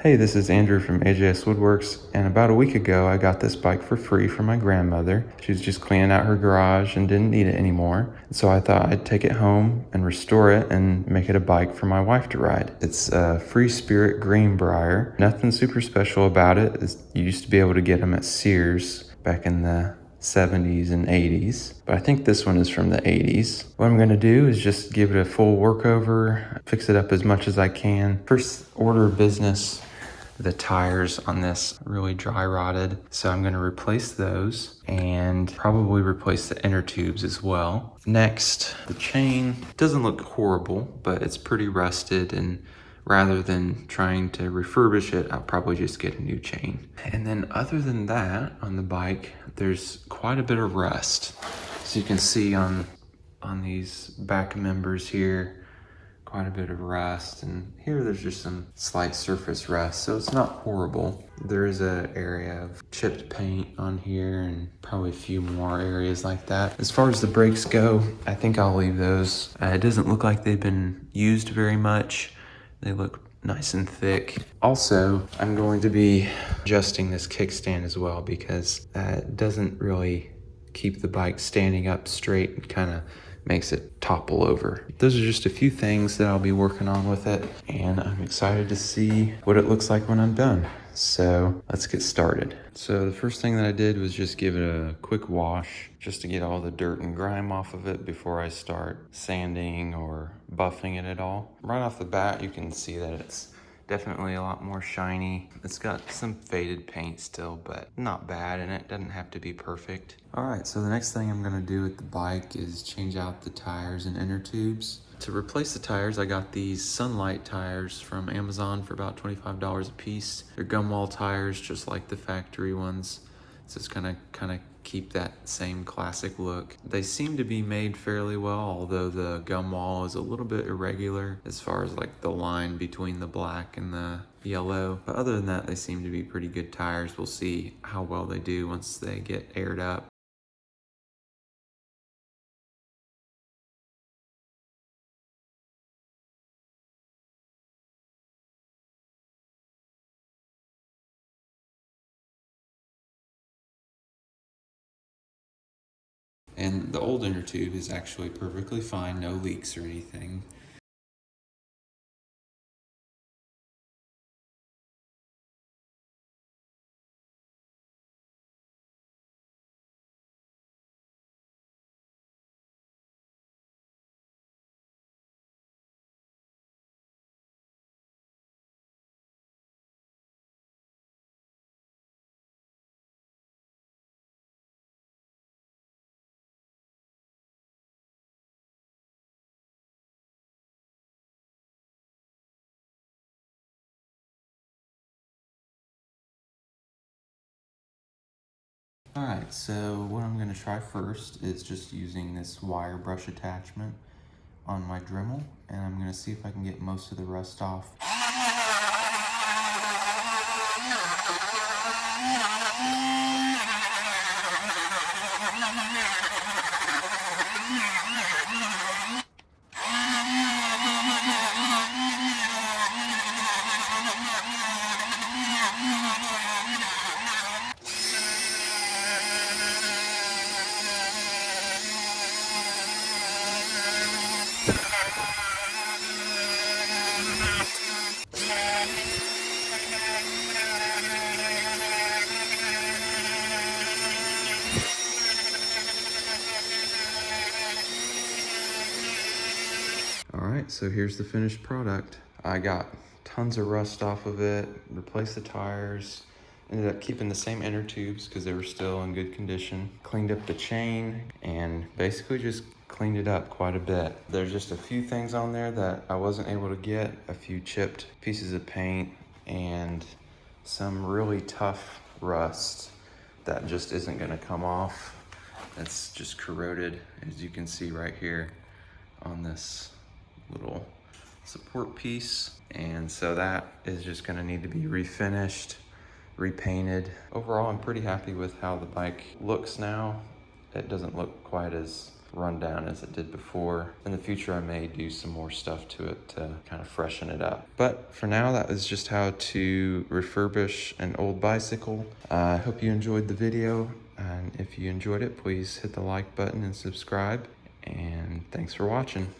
Hey, this is Andrew from AJS Woodworks, and about a week ago I got this bike for free from my grandmother. She was just cleaning out her garage and didn't need it anymore, so I thought I'd take it home and restore it and make it a bike for my wife to ride. It's a Free Spirit Greenbriar. Nothing super special about it. You used to be able to get them at Sears back in the 70s and 80s, but I think this one is from the 80s. What I'm gonna do is just give it a full workover, fix it up as much as I can. First order of business, the tires on this really dry rotted, so I'm going to replace those and probably replace the inner tubes as well. Next, the chain doesn't look horrible, but it's pretty rusted, and rather than trying to refurbish it, I'll probably just get a new chain. And then other than that, on the bike, there's quite a bit of rust. So you can see on these back members here, quite a bit of rust, and here there's just some slight surface rust, so it's not horrible. There is an area of chipped paint on here and probably a few more areas like that. As far as the brakes go, I think I'll leave those. It doesn't look like they've been used very much. They look nice and thick. Also, I'm going to be adjusting this kickstand as well because it doesn't really keep the bike standing up straight and kind of makes it topple over. Those are just a few things that I'll be working on with it, and I'm excited to see what it looks like when I'm done. So let's get started. So the first thing that I did was just give it a quick wash just to get all the dirt and grime off of it before I start sanding or buffing it at all. Right off the bat, you can see that it's definitely a lot more shiny. It's got some faded paint still, but not bad, and it doesn't have to be perfect. All right, so the next thing I'm gonna do with the bike is change out the tires and inner tubes. To replace the tires, I got these Sunlight tires from Amazon for about $25 a piece. They're gum wall tires, just like the factory ones. So it's gonna kind of keep that same classic look. They seem to be made fairly well, although the gum wall is a little bit irregular as far as like the line between the black and the yellow. But other than that, they seem to be pretty good tires. We'll see how well they do once they get aired up. And the old inner tube is actually perfectly fine, no leaks or anything. Alright, so what I'm going to try first is just using this wire brush attachment on my Dremel, and I'm going to see if I can get most of the rust off. Alright, so here's the finished product. I got tons of rust off of it, replaced the tires, ended up keeping the same inner tubes because they were still in good condition, cleaned up the chain, and basically just cleaned it up quite a bit. There's just a few things on there that I wasn't able to get, a few chipped pieces of paint, and some really tough rust that just isn't gonna come off. It's just corroded, as you can see right here on this little support piece, and so that is just going to need to be refinished, repainted. Overall, I'm pretty happy with how the bike looks now. It doesn't look quite as rundown as it did before. In the future, I may do some more stuff to it to kind of freshen it up. But for now, that was just how to refurbish an old bicycle. I hope you enjoyed the video. And if you enjoyed it, please hit the like button and subscribe. And thanks for watching.